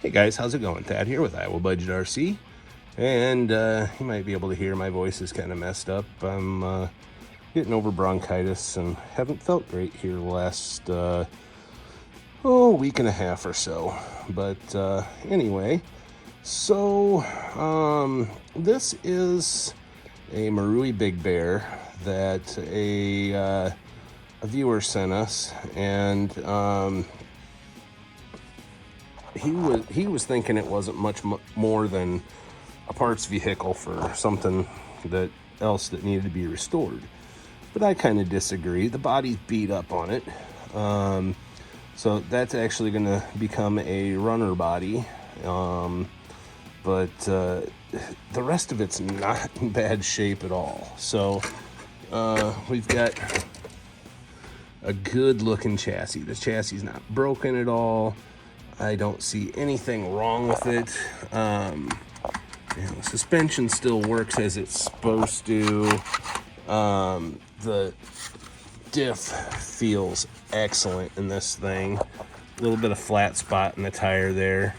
Hey guys, how's it going? Thad here with Iowa Budget RC, and you might be able to hear my voice is kind of messed up. I'm getting over bronchitis and haven't felt great here the last week and a half or so. But anyway, so this is a Marui Big Bear that a viewer sent us, and he was thinking it wasn't much more than a parts vehicle for something else that needed to be restored. But I kind of disagree. The body's beat up on it. So that's actually going to become a runner body. But the rest of it's not in bad shape at all. So we've got a good looking chassis. The chassis is not broken at all. I don't see anything wrong with it. Suspension still works as it's supposed to. The diff feels excellent in this thing. A little bit of flat spot in the tire there.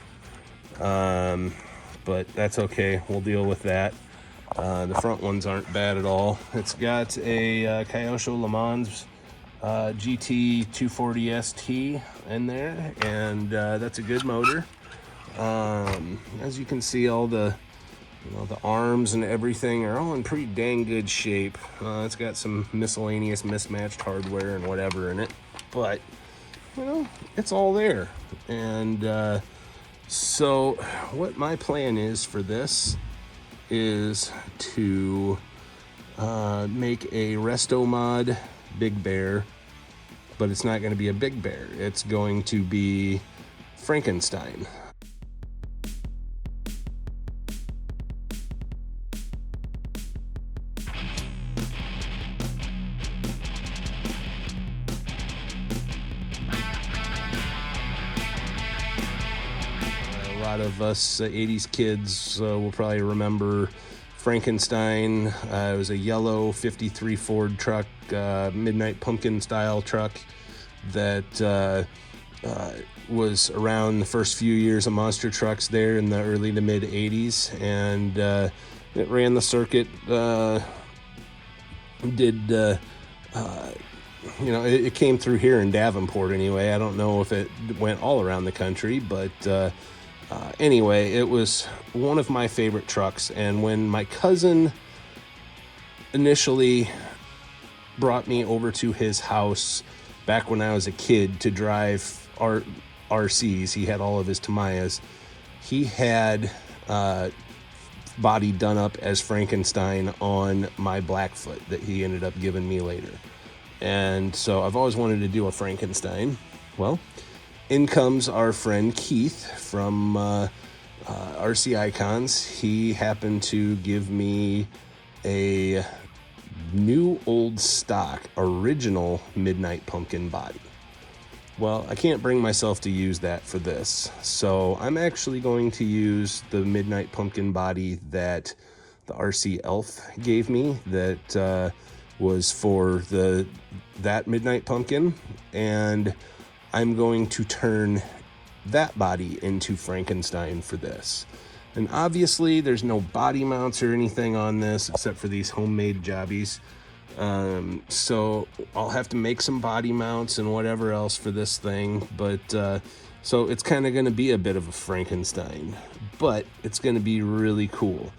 But that's okay. We'll deal with that. The front ones aren't bad at all. It's got a Kyosho Le Mans GT 240 ST in there, and that's a good motor. As you can see, all the the arms and everything are all in pretty dang good shape. It's got some miscellaneous mismatched hardware and whatever in it, but it's all there. And so what my plan is for this is to make a resto mod Big Bear, but it's not going to be a Big Bear. It's going to be Frankenstein. A lot of us 80s kids will probably remember Frankenstein. It was a yellow 53 Ford truck, Midnight Pumpkin style truck that was around the first few years of monster trucks there in the early to mid 80s, and it ran the circuit. It came through here in Davenport anyway. I don't know if it went all around the country, but anyway, it was one of my favorite trucks. And when my cousin initially brought me over to his house back when I was a kid to drive RCs, he had all of his Tamayas. He had body done up as Frankenstein on my Blackfoot that he ended up giving me later. And so I've always wanted to do a Frankenstein. Well, in comes our friend Keith from RC Icons. He happened to give me a new old stock original Midnight Pumpkin body. Well, I can't bring myself to use that for this, so I'm actually going to use the Midnight Pumpkin body that the RC Elf gave me that was for that Midnight Pumpkin, and I'm going to turn that body into Frankenstein for this. And obviously there's no body mounts or anything on this except for these homemade jobbies. So I'll have to make some body mounts and whatever else for this thing. But so it's kind of going to be a bit of a Frankenstein, but it's going to be really cool.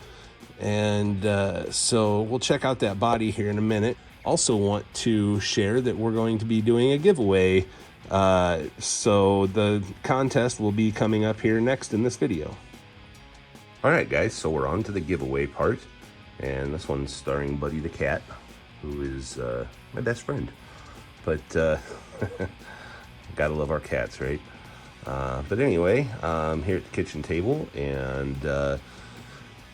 And so we'll check out that body here in a minute. Also want to share that we're going to be doing a giveaway. So the contest will be coming up here next in this video. All right, guys, so we're on to the giveaway part. And this one's starring Buddy the cat, who is my best friend. But gotta love our cats, right? But anyway, I'm here at the kitchen table, and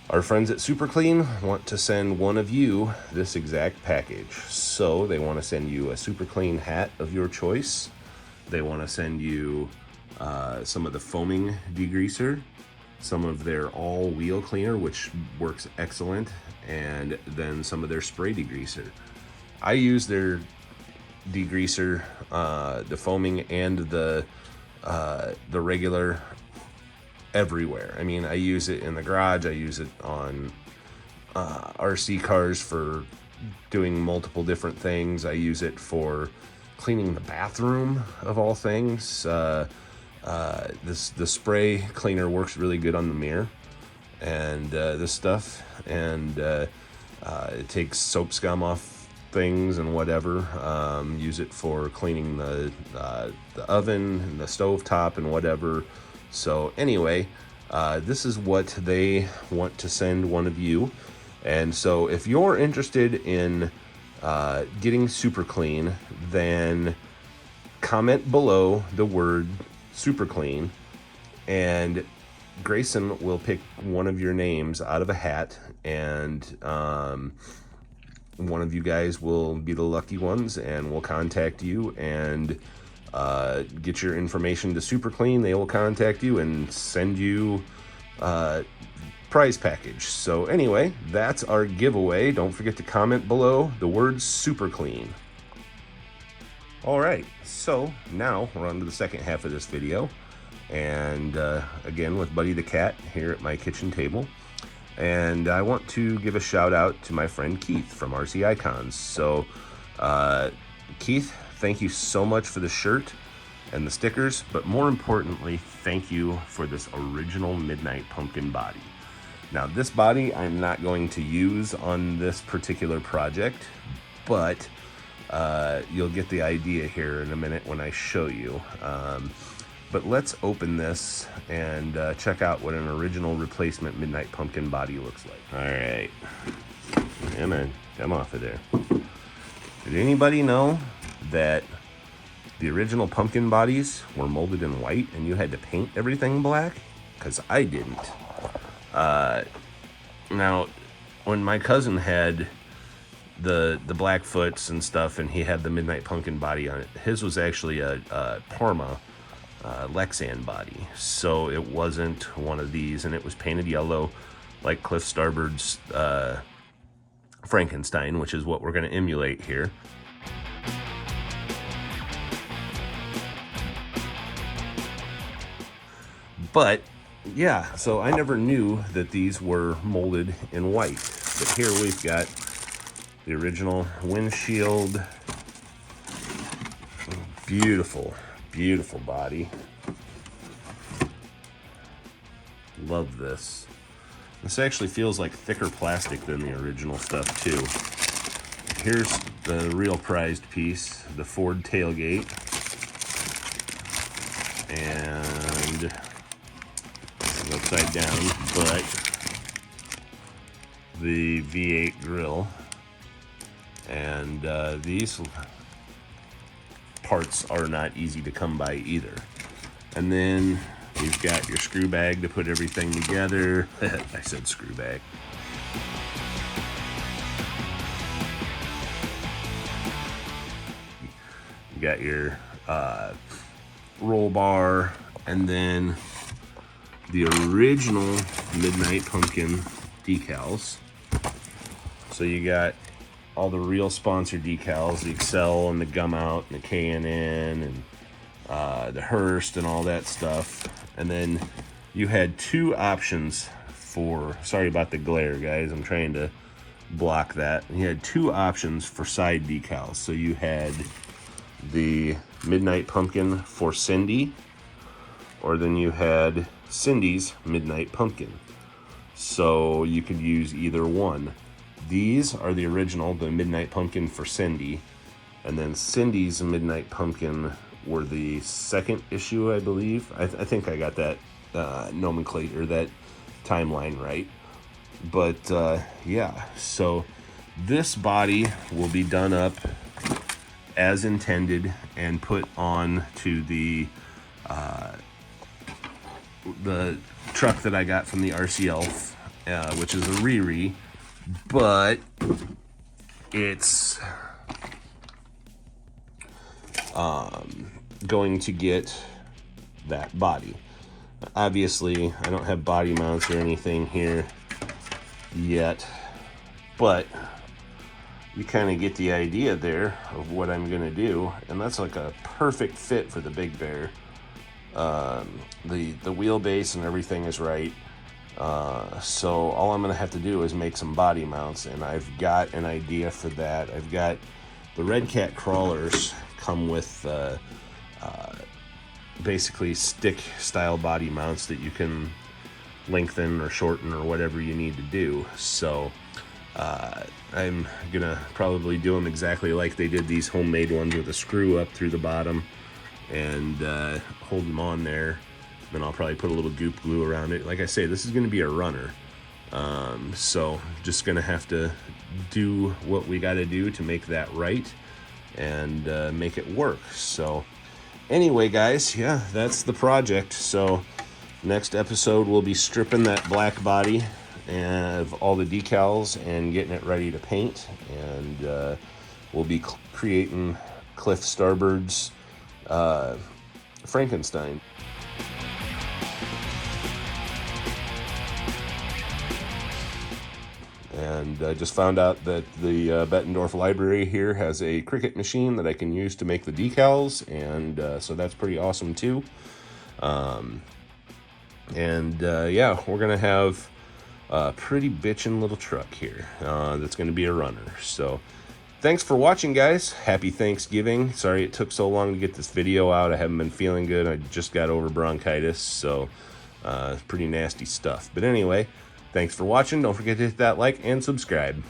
our friends at Super Clean want to send one of you this exact package. So they want to send you a Super Clean hat of your choice. They want to send you some of the foaming degreaser, some of their all wheel cleaner, which works excellent, and then some of their spray degreaser. I use their degreaser, the foaming and the regular everywhere. I mean, I use it in the garage. I use it on RC cars for doing multiple different things. I use it for cleaning the bathroom, of all things. The spray cleaner works really good on the mirror and this stuff, and it takes soap scum off things and whatever. Use it for cleaning the oven and the stove top and whatever. So anyway, this is what they want to send one of you. And so if you're interested in getting super clean, then comment below the word super clean, and Grayson will pick one of your names out of a hat, and one of you guys will be the lucky ones, and we'll contact you and get your information to Super Clean. They will contact you and send you prize package. So anyway, that's our giveaway. Don't forget to comment below the word super clean. All right, so now we're on to the second half of this video, and again with Buddy the cat here at my kitchen table. And I want to give a shout out to my friend Keith from RC Icons. So Keith, thank you so much for the shirt and the stickers, but more importantly, thank you for this original Midnight Pumpkin body. Now, this body I'm not going to use on this particular project, but you'll get the idea here in a minute when I show you. But let's open this and check out what an original replacement Midnight Pumpkin body looks like. All right, come off of there. Did anybody know that the original pumpkin bodies were molded in white and you had to paint everything black? Because I didn't. Now, when my cousin had the Blackfoots and stuff, and he had the Midnight Pumpkin body on it, his was actually a Parma Lexan body, so it wasn't one of these, and it was painted yellow like Cliff Starbird's Frankenstein, which is what we're going to emulate here. But yeah, so I never knew that these were molded in white. But here we've got the original windshield. Beautiful, beautiful body. Love this. This actually feels like thicker plastic than the original stuff too. Here's the real prized piece, the Ford tailgate. And upside down, but the V8 grill, and these parts are not easy to come by either. And then you've got your screw bag to put everything together. I said screw bag. You got your roll bar, and then the original Midnight Pumpkin decals. So you got all the real sponsor decals, the Excel and the Gum Out and the K&N and the Hearst and all that stuff. And then you had two options for, sorry about the glare guys, I'm trying to block that. You had two options for side decals. So you had the Midnight Pumpkin for Cindy, or then you had Cindy's Midnight Pumpkin. So you could use either one. These are the original, the Midnight Pumpkin for Cindy, and then Cindy's Midnight Pumpkin were the second issue, I believe. I think I got that nomenclature, that timeline right. But yeah, so this body will be done up as intended and put on to the truck that I got from the RC Elf, which is a Riri, but it's going to get that body. Obviously, I don't have body mounts or anything here yet, but you kind of get the idea there of what I'm going to do, and that's like a perfect fit for the Big Bear. The wheelbase and everything is right. So all I'm gonna have to do is make some body mounts, and I've got an idea for that. I've got the Red Cat crawlers come with basically stick style body mounts that you can lengthen or shorten or whatever you need to do. So I'm gonna probably do them exactly like they did these homemade ones, with a screw up through the bottom and hold them on there. Then I'll probably put a little goop glue around it. Like I say, this is going to be a runner, so just going to have to do what we got to do to make that right and make it work. So anyway, guys, yeah, that's the project. So next episode we'll be stripping that black body of all the decals and getting it ready to paint, and we'll be creating Cliff Starbird's Frankenstein. And I just found out that the Bettendorf Library here has a Cricut machine that I can use to make the decals, and so that's pretty awesome too. Yeah, we're gonna have a pretty bitchin' little truck here that's gonna be a runner. So thanks for watching, guys. Happy Thanksgiving. Sorry it took so long to get this video out. I haven't been feeling good. I just got over bronchitis, so pretty nasty stuff. But anyway, thanks for watching. Don't forget to hit that like and subscribe.